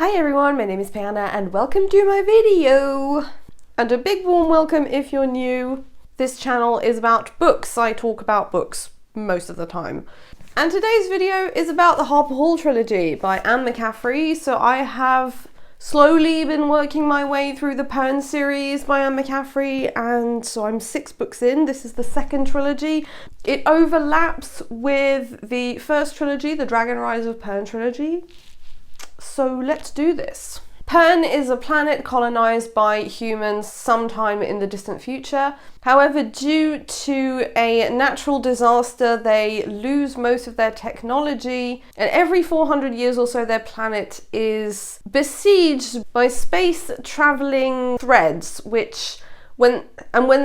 Hi everyone, my name is Panna and welcome to my video! And a big warm welcome if you're new. This channel is about books. I talk about books most of the time. And today's video is about the Harperhall Trilogy by Anne McCaffrey. So I have slowly been working my way through the Pern series by Anne McCaffrey, and so I'm 6 books in. This is the second trilogy. It overlaps with the first trilogy, the Dragonrise of Pern trilogy. So let's do this. Pern is a planet colonized by humans sometime in the distant future. However, due to a natural disaster, they lose most of their technology, and every 400 years or so their planet is besieged by space-traveling threads, when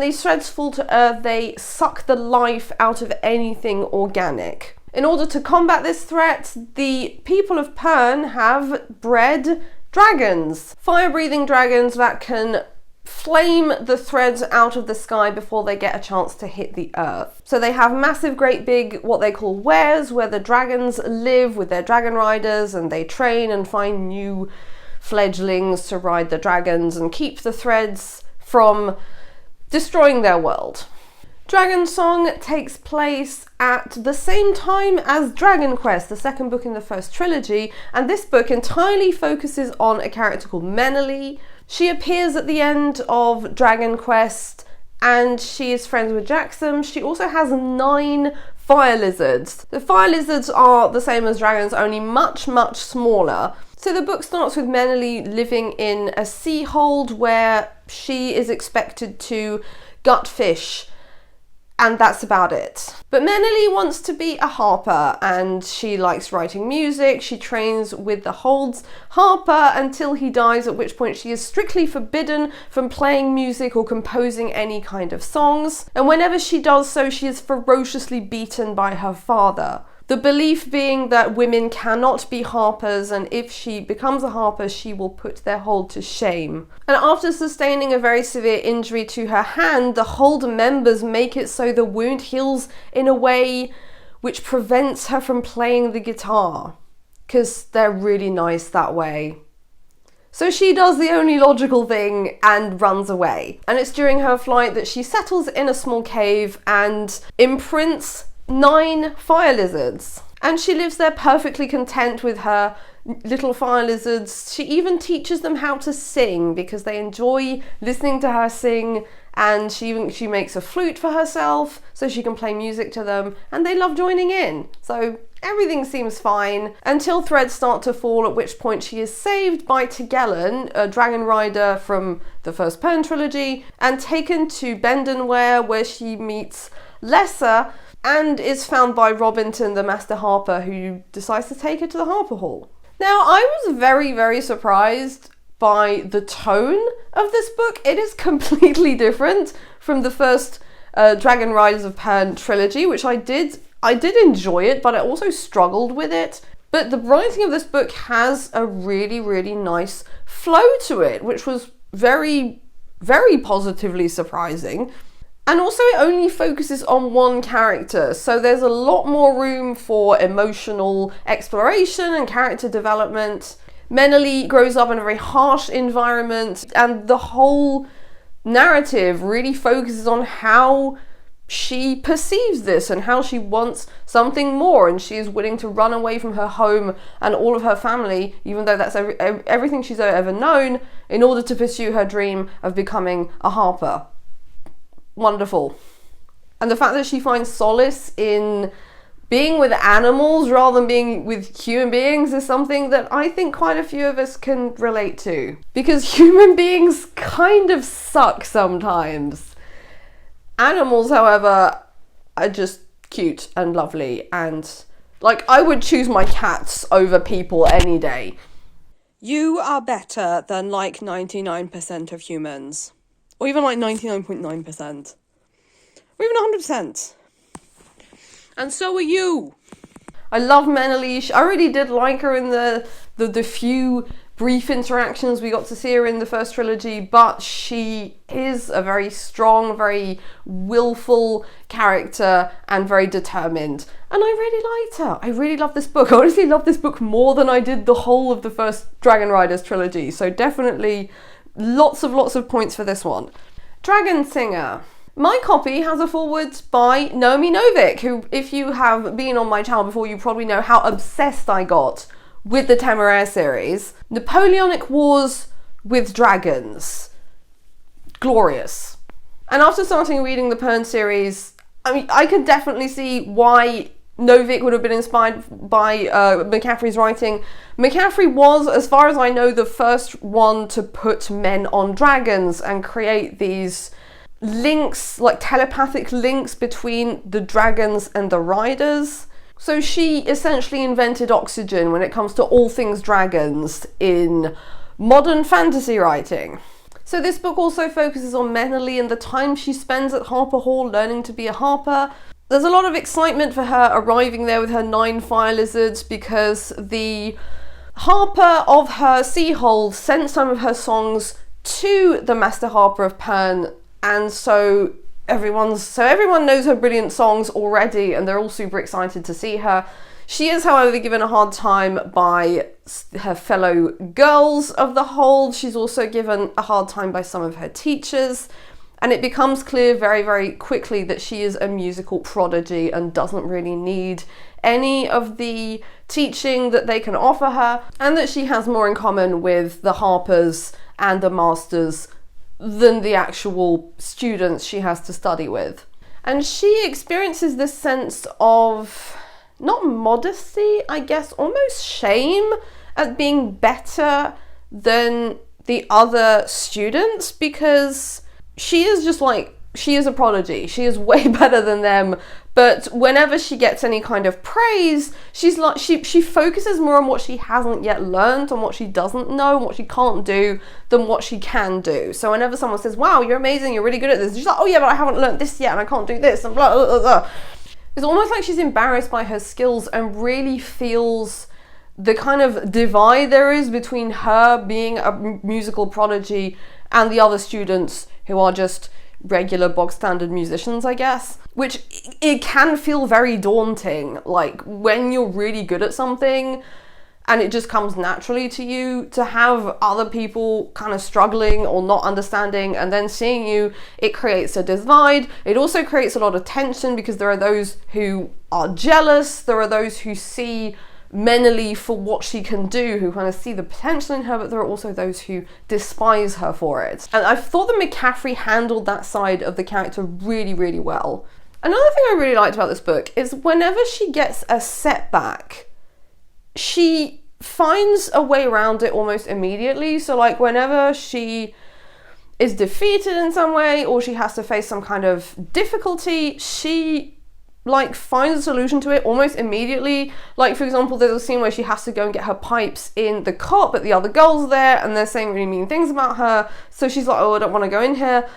these threads fall to Earth, they suck the life out of anything organic. In order to combat this threat, the people of Pern have bred dragons. Fire-breathing dragons that can flame the threads out of the sky before they get a chance to hit the earth. So they have massive, great big, what they call wares, where the dragons live with their dragon riders, and they train and find new fledglings to ride the dragons and keep the threads from destroying their world. Dragonsong takes place at the same time as Dragon Quest, the second book in the first trilogy, and this book entirely focuses on a character called Meneley. She appears at the end of Dragon Quest and she is friends with Jackson. She also has 9 fire lizards. The fire lizards are the same as dragons, only much, much smaller. So the book starts with Meneley living in a sea hold where she is expected to gut fish, and that's about it. But Meneley wants to be a harper, and she likes writing music. She trains with the hold's harper until he dies, at which point she is strictly forbidden from playing music or composing any kind of songs. And whenever she does so, she is ferociously beaten by her father. The belief being that women cannot be harpers, and if she becomes a harper, she will put their hold to shame. And after sustaining a very severe injury to her hand, the hold members make it so the wound heals in a way which prevents her from playing the guitar, because they're really nice that way. So she does the only logical thing and runs away. And it's during her flight that she settles in a small cave and imprints 9 fire lizards, and she lives there perfectly content with her little fire lizards. She even teaches them how to sing because they enjoy listening to her sing, and she makes a flute for herself so she can play music to them, and they love joining in. So everything seems fine until threads start to fall, at which point she is saved by Tagellen, a dragon rider from the first Pern trilogy, and taken to Bendenware, where she meets Lesser and is found by Robinson, the master harper, who decides to take her to the Harperhall. Now, I was very, very surprised by the tone of this book. It is completely different from the first Dragon Riders of Pern trilogy, which I did enjoy it, but I also struggled with it. But the writing of this book has a really, really nice flow to it, which was very, very positively surprising. And also it only focuses on one character, so there's a lot more room for emotional exploration and character development. Meneley grows up in a very harsh environment, and the whole narrative really focuses on how she perceives this and how she wants something more, and she is willing to run away from her home and all of her family, even though that's everything she's ever known, in order to pursue her dream of becoming a harper. Wonderful. And the fact that she finds solace in being with animals rather than being with human beings is something that I think quite a few of us can relate to. Because human beings kind of suck sometimes. Animals, however, are just cute and lovely, and like, I would choose my cats over people any day. You are better than like 99% of humans. Or even like 99.9%. Or even 100%. And so are you. I love Meneley. I already did like her in the few brief interactions we got to see her in the first trilogy, but she is a very strong, very willful character and very determined. And I really liked her. I really love this book. I honestly love this book more than I did the whole of the first Dragon Riders trilogy. So definitely lots of points for this one. Dragonsinger. My copy has a foreword by Naomi Novik, who, if you have been on my channel before, you probably know how obsessed I got with the Temeraire series. Napoleonic Wars with Dragons. Glorious. And after starting reading the Pern series, I mean, I could definitely see why Novik would have been inspired by McCaffrey's writing. McCaffrey was, as far as I know, the first one to put men on dragons and create these links, like telepathic links between the dragons and the riders. So she essentially invented oxygen when it comes to all things dragons in modern fantasy writing. So this book also focuses on Menely and the time she spends at Harperhall learning to be a harper. There's a lot of excitement for her arriving there with her 9 fire lizards, because the harper of her Seahold sent some of her songs to the Master Harper of Pern, and so everyone knows her brilliant songs already, and they're all super excited to see her. She is, however, given a hard time by her fellow girls of the hold. She's also given a hard time by some of her teachers, and it becomes clear very, very quickly that she is a musical prodigy and doesn't really need any of the teaching that they can offer her, and that she has more in common with the harpers and the masters than the actual students she has to study with. And she experiences this sense of, not modesty, I guess, almost shame at being better than the other students, because she is just like, she is a prodigy. She is way better than them. But whenever she gets any kind of praise, she's like, she focuses more on what she hasn't yet learned, on what she doesn't know, and what she can't do, than what she can do. So whenever someone says, wow, you're amazing, you're really good at this, she's like, oh yeah, but I haven't learned this yet, and I can't do this, and blah, blah, blah, blah. It's almost like she's embarrassed by her skills and really feels the kind of divide there is between her being a musical prodigy and the other students who are just regular bog standard musicians, I guess, which it can feel very daunting. Like, when you're really good at something and it just comes naturally to you, to have other people kind of struggling or not understanding and then seeing you, it creates a divide. It also creates a lot of tension, because there are those who are jealous, there are those who see Menely for what she can do, who kind of see the potential in her, but there are also those who despise her for it. And I thought that McCaffrey handled that side of the character really, really well. Another thing I really liked about this book is whenever she gets a setback, she finds a way around it almost immediately. So like, whenever she is defeated in some way, or she has to face some kind of difficulty, she like finds a solution to it almost immediately. Like, for example, there's a scene where she has to go and get her pipes in the cot, but the other girls are there and they're saying really mean things about her, so she's like, oh, I don't want to go in here.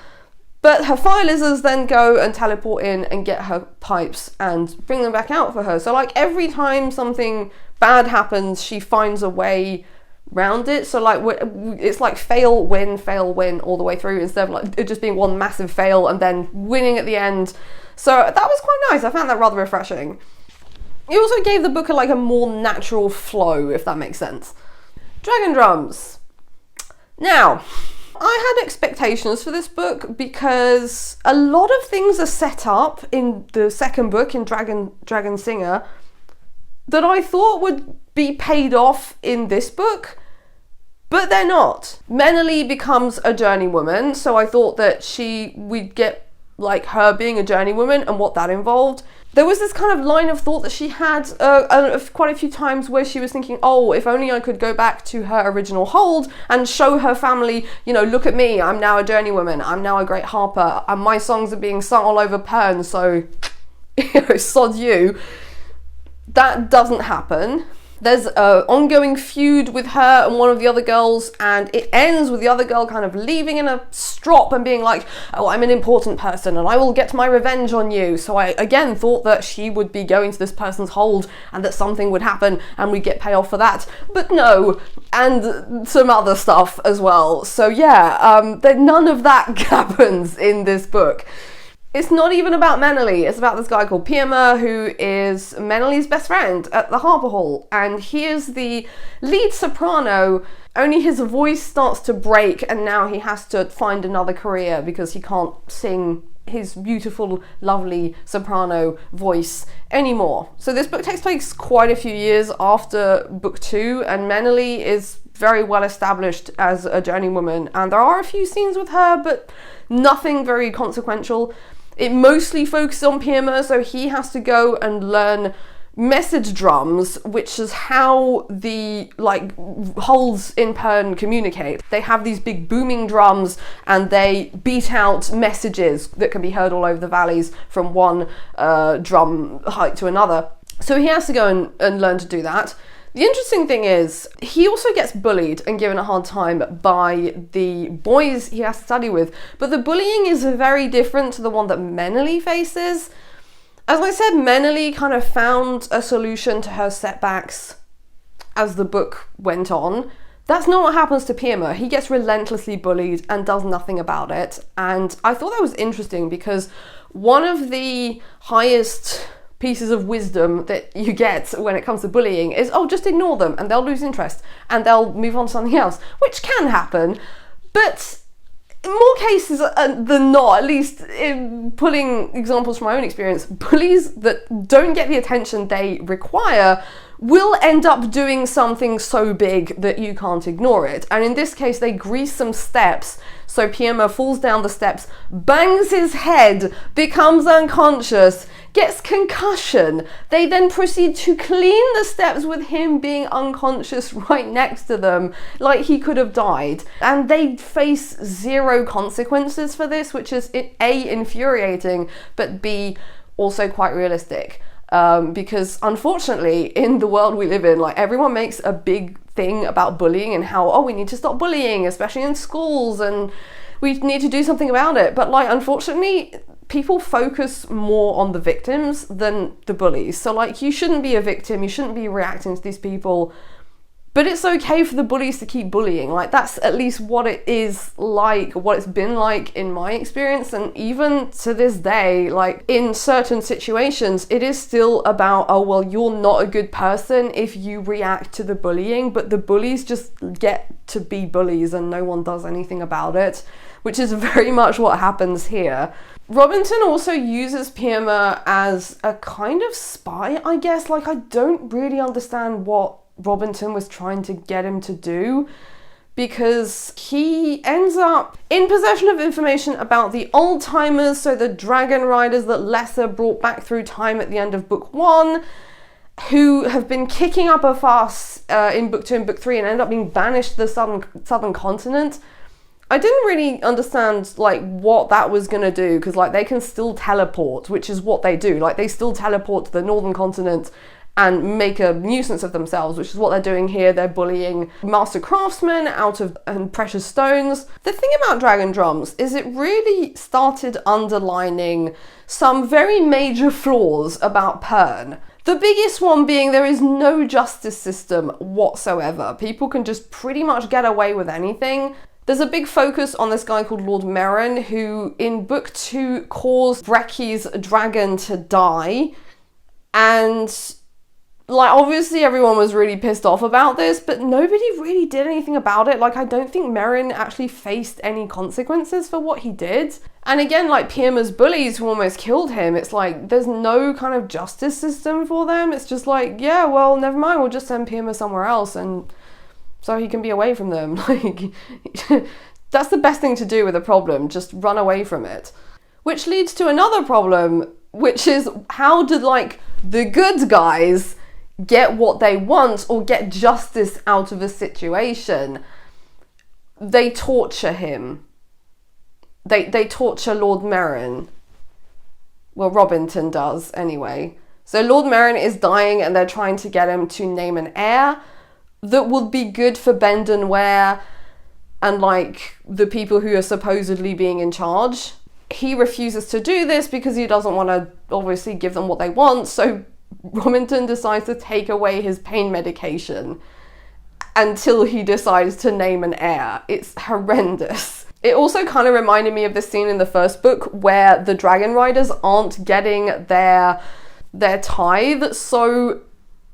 But her fire lizards then go and teleport in and get her pipes and bring them back out for her. So like, every time something bad happens, she finds a way round it. So like, it's like fail, win all the way through, instead of like it just being one massive fail and then winning at the end. So that was quite nice. I found that rather refreshing. It also gave the book a more natural flow, if that makes sense. Dragondrums. Now, I had expectations for this book, because a lot of things are set up in the second book, in Dragonsinger, that I thought would be paid off in this book, but they're not. Menely becomes a journeywoman, so I thought that we'd get like her being a journeywoman and what that involved. There was this kind of line of thought that she had quite a few times where she was thinking, oh, if only I could go back to her original hold and show her family, you know, look at me, I'm now a journeywoman, I'm now a great harper, and my songs are being sung all over Pern, so, you know, sod you. That doesn't happen. There's an ongoing feud with her and one of the other girls, and it ends with the other girl kind of leaving in a strop and being like, oh, I'm an important person and I will get my revenge on you. So I again thought that she would be going to this person's hold and that something would happen and we'd get payoff for that. But no, and some other stuff as well. So yeah, none of that happens in this book. It's not even about Menely, it's about this guy called Pirma, who is Menely's best friend at the Harperhall, and he is the lead soprano, only his voice starts to break and now he has to find another career because he can't sing his beautiful, lovely soprano voice anymore. So this book takes place quite a few years after book 2, and Menely is very well established as a journeywoman, and there are a few scenes with her, but nothing very consequential. It mostly focuses on Pirma, so he has to go and learn message drums, which is how the holds in Pern communicate. They have these big booming drums and they beat out messages that can be heard all over the valleys from one drum height to another. So he has to go and learn to do that. The interesting thing is, he also gets bullied and given a hard time by the boys he has to study with, but the bullying is very different to the one that Menely faces. As I said, Menely kind of found a solution to her setbacks as the book went on. That's not what happens to Pirma. He gets relentlessly bullied and does nothing about it, and I thought that was interesting because one of the highest pieces of wisdom that you get when it comes to bullying is, oh, just ignore them and they'll lose interest and they'll move on to something else, which can happen, but in more cases than not, at least in pulling examples from my own experience, bullies that don't get the attention they require will end up doing something so big that you can't ignore it. And in this case, they grease some steps, so Pirma falls down the steps, bangs his head, becomes unconscious, gets concussion. They then proceed to clean the steps with him being unconscious right next to them, like he could have died. And they face zero consequences for this, which is A, infuriating, but B, also quite realistic. Because unfortunately, in the world we live in, everyone makes a big thing about bullying and how, oh, we need to stop bullying, especially in schools, and we need to do something about it. But unfortunately, people focus more on the victims than the bullies. So you shouldn't be a victim, you shouldn't be reacting to these people, but it's okay for the bullies to keep bullying. That's at least what it is like, what it's been like in my experience. And even to this day, in certain situations, it is still about, oh, well, you're not a good person if you react to the bullying, but the bullies just get to be bullies and no one does anything about it, which is very much what happens here. Robinson also uses Pirma as a kind of spy, I guess. I don't really understand what Robinson was trying to get him to do, because he ends up in possession of information about the old timers, so the dragon riders that Lesser brought back through time at the end of book 1, who have been kicking up a fuss in book 2 and book 3 and end up being banished to the southern continent. I didn't really understand what that was going to do, because they can still teleport, which is what they do. They still teleport to the northern continent and make a nuisance of themselves, which is what they're doing here. They're bullying master craftsmen out of precious stones. The thing about Dragondrums is it really started underlining some very major flaws about Pern. The biggest one being there is no justice system whatsoever. People can just pretty much get away with anything. There's a big focus on this guy called Lord Merrin, who in book 2 caused Brecky's dragon to die, and obviously everyone was really pissed off about this, but nobody really did anything about it. I don't think Merrin actually faced any consequences for what he did. And again, Pirma's bullies who almost killed him, it's there's no kind of justice system for them. It's just yeah, well, never mind, we'll just send Pirma somewhere else and so he can be away from them. That's the best thing to do with a problem, just run away from it. Which leads to another problem, which is how did the good guys get what they want or get justice out of a situation? They torture him. They torture Lord Merrin. Well, Robinson does anyway. So Lord Merrin is dying and they're trying to get him to name an heir that would be good for Bendenware and like the people who are supposedly being in charge. He refuses to do this because he doesn't want to obviously give them what they want, so Romington decides to take away his pain medication until he decides to name an heir. It's horrendous. It also kind of reminded me of the scene in the first book where the Dragon Riders aren't getting their tithe, so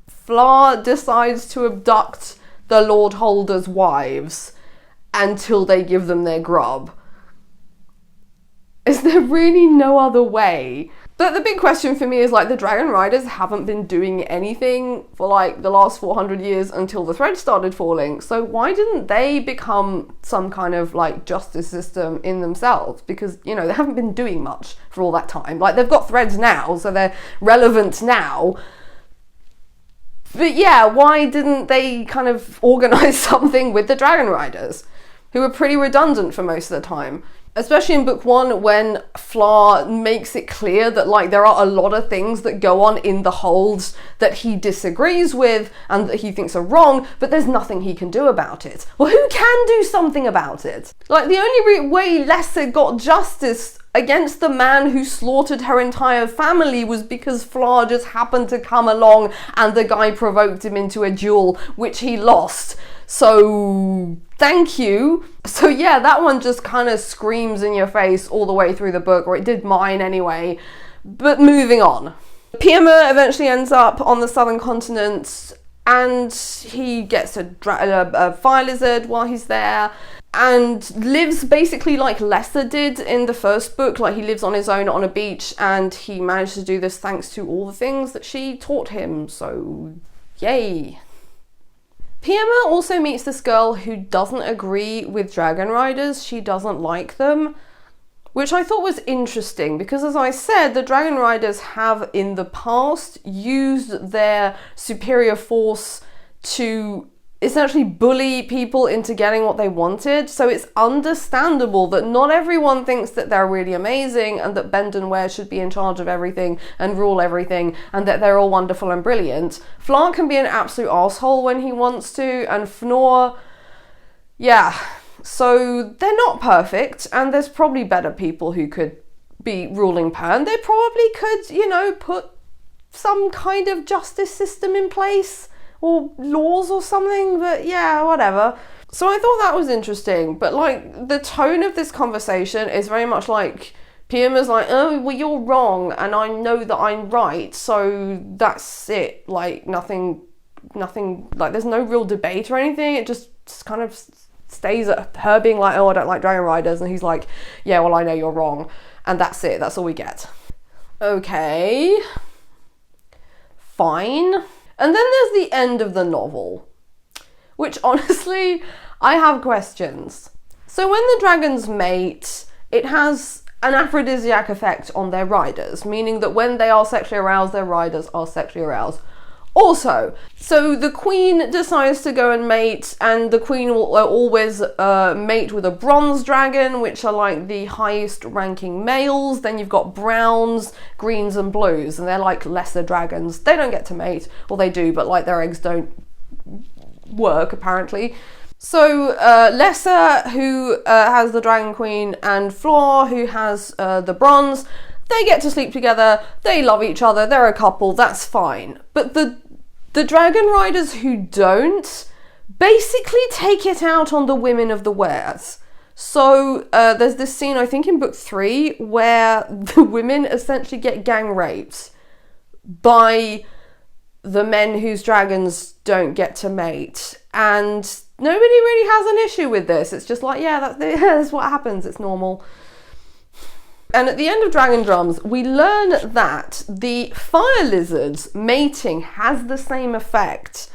Fleur decides to abduct the Lord Holders' wives until they give them their grub. Is there really no other way? But the big question for me is, like, the Dragon Riders haven't been doing anything for, like, the last 400 years until the thread started falling. So why didn't they become some kind of, like, justice system in themselves? Because, you know, they haven't been doing much for all that time. Like, they've got threads now, so they're relevant now. But yeah, why didn't they kind of organise something with the Dragon Riders, who were pretty redundant for most of the time? Especially in book 1, when Fleur makes it clear that, like, there are a lot of things that go on in the holds that he disagrees with and that he thinks are wrong, but there's nothing he can do about it. Well, who can do something about it? Like, the only way Lesser got justice against the man who slaughtered her entire family was because Fleur just happened to come along and the guy provoked him into a duel, which he lost. So, thank you. So yeah, that one just kind of screams in your face all the way through the book, or it did mine anyway. But moving on. Pyama eventually ends up on the southern continent and he gets a fire lizard while he's there and lives basically like Lesser did in the first book. Like, he lives on his own on a beach and he managed to do this thanks to all the things that she taught him. So, yay. Pyama also meets this girl who doesn't agree with Dragon Riders. She doesn't like them, which I thought was interesting because, as I said, the Dragon Riders have in the past used their superior force to essentially bully people into getting what they wanted. So it's understandable that not everyone thinks that they're really amazing and that Bendenware should be in charge of everything and rule everything and that they're all wonderful and brilliant. Fleur can be an absolute asshole when he wants to, and Fnor, yeah. So they're not perfect, and there's probably better people who could be ruling Pern. They probably could, you know, put some kind of justice system in place or laws or something, but yeah, whatever. So I thought that was interesting, but like the tone of this conversation is very much like Pyama's like, oh, well, you're wrong and I know that I'm right, so that's it. Like nothing, like there's no real debate or anything. It just kind of stays at her being like, oh, I don't like Dragon Riders, and he's like, yeah, well, I know you're wrong, and that's it. That's all we get. Okay, fine. And then there's the end of the novel, which honestly, I have questions. So when the dragons mate, it has an aphrodisiac effect on their riders, meaning that when they are sexually aroused, their riders are sexually aroused also. So the queen decides to go and mate, and the queen will always mate with a bronze dragon, which are like the highest ranking males. Then you've got browns, greens and blues, and they're like lesser dragons. They don't get to mate, or they do, but like their eggs don't work apparently. So Lesser, who has the dragon queen, and Fleur, who has the bronze, they get to sleep together, they love each other, they're a couple, that's fine. But the Dragon Riders who don't basically take it out on the women of the Wares. So there's this scene, I think in book 3, where the women essentially get gang raped by the men whose dragons don't get to mate. And nobody really has an issue with this. It's just like, yeah, that's what happens, it's normal. And at the end of Dragondrums, we learn that the fire lizards mating has the same effect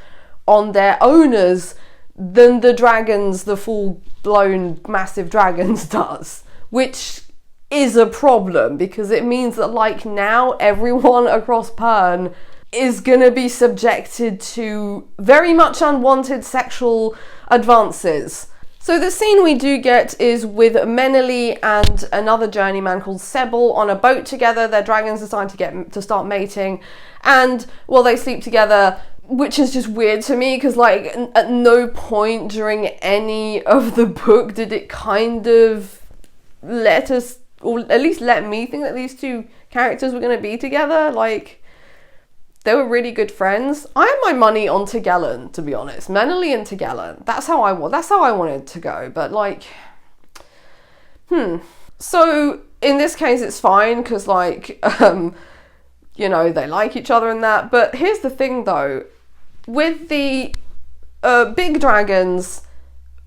on their owners than the dragons, the full-blown massive dragons does, which is a problem because it means that like now everyone across Pern is going to be subjected to very much unwanted sexual advances. So the scene we do get is with Menely and another journeyman called Sebel on a boat together. Their dragons decide to start mating, and well, they sleep together, which is just weird to me because like at no point during any of the book did it kind of let us, or at least let me think that these two characters were going to be together. Like, they were really good friends. I had my money on Tagellen, to be honest. Menely and Tagellen. That's how I wanted to go. But like, So in this case, it's fine because like, you know, they like each other and that. But here's the thing, though, with the big dragons,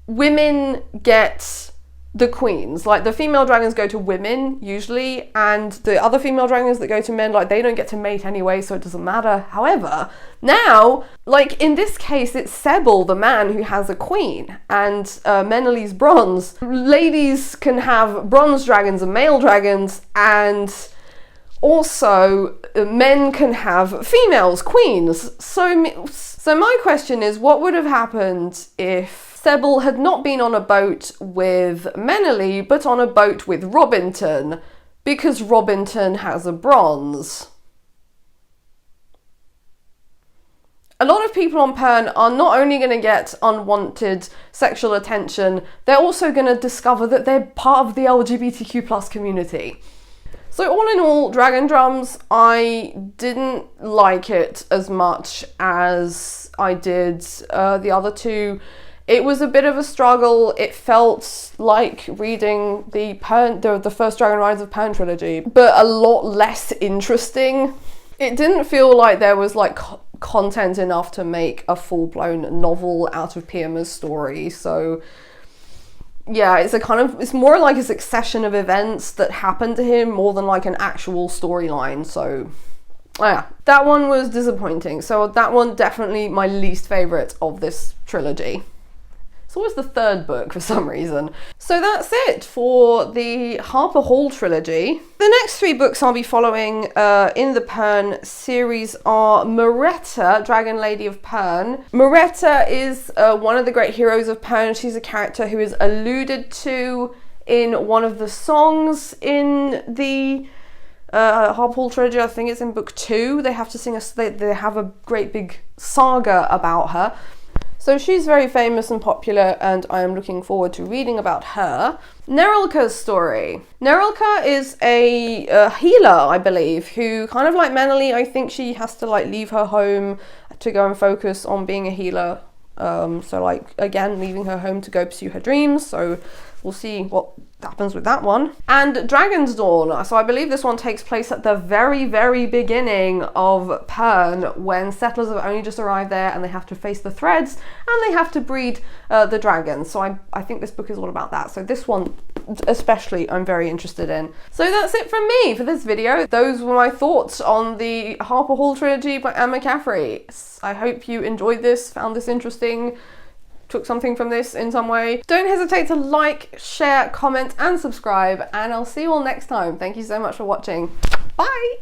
women get the queens. Like, the female dragons go to women usually, and the other female dragons that go to men, like, they don't get to mate anyway, so it doesn't matter. However, now, like in this case, it's Sebel, the man, who has a queen, and Menely's bronze. Ladies can have bronze dragons and male dragons, and also men can have females, queens. So my question is, what would have happened if Sebel had not been on a boat with Menely, but on a boat with Robinton, because Robinton has a bronze? A lot of people on Pern are not only going to get unwanted sexual attention, they're also going to discover that they're part of the LGBTQ+ community. So all in all, Dragondrums, I didn't like it as much as I did the other two. It was a bit of a struggle. It felt like reading the first Dragon Rise of Pern trilogy, but a lot less interesting. It didn't feel like there was like content enough to make a full-blown novel out of Piema's story. So yeah, it's more like a succession of events that happened to him more than like an actual storyline. So yeah, that one was disappointing. So that one definitely my least favourite of this trilogy. It's always the third book for some reason. So that's it for the Harperhall Trilogy. The next three books I'll be following in the Pern series are Moretta, Dragon Lady of Pern. Moretta is one of the great heroes of Pern. She's a character who is alluded to in one of the songs in the Harperhall Trilogy. I think it's in book 2. They have to sing they have a great big saga about her. So she's very famous and popular, and I am looking forward to reading about her. Nerilka's story. Nerilka is a healer, I believe, who, kind of like Menely, I think she has to like leave her home to go and focus on being a healer. So like, again, leaving her home to go pursue her dreams. So we'll see what happens with that one. And Dragon's Dawn. So I believe this one takes place at the very, very beginning of Pern, when settlers have only just arrived there and they have to face the threads and they have to breed the dragons. So I think this book is all about that. So this one especially I'm very interested in. So that's it from me for this video. Those were my thoughts on the Harperhall Trilogy by Anne McCaffrey. I hope you enjoyed this, found this interesting, took something from this in some way. Don't hesitate to like, share, comment and subscribe, and I'll see you all next time. Thank you so much for watching. Bye!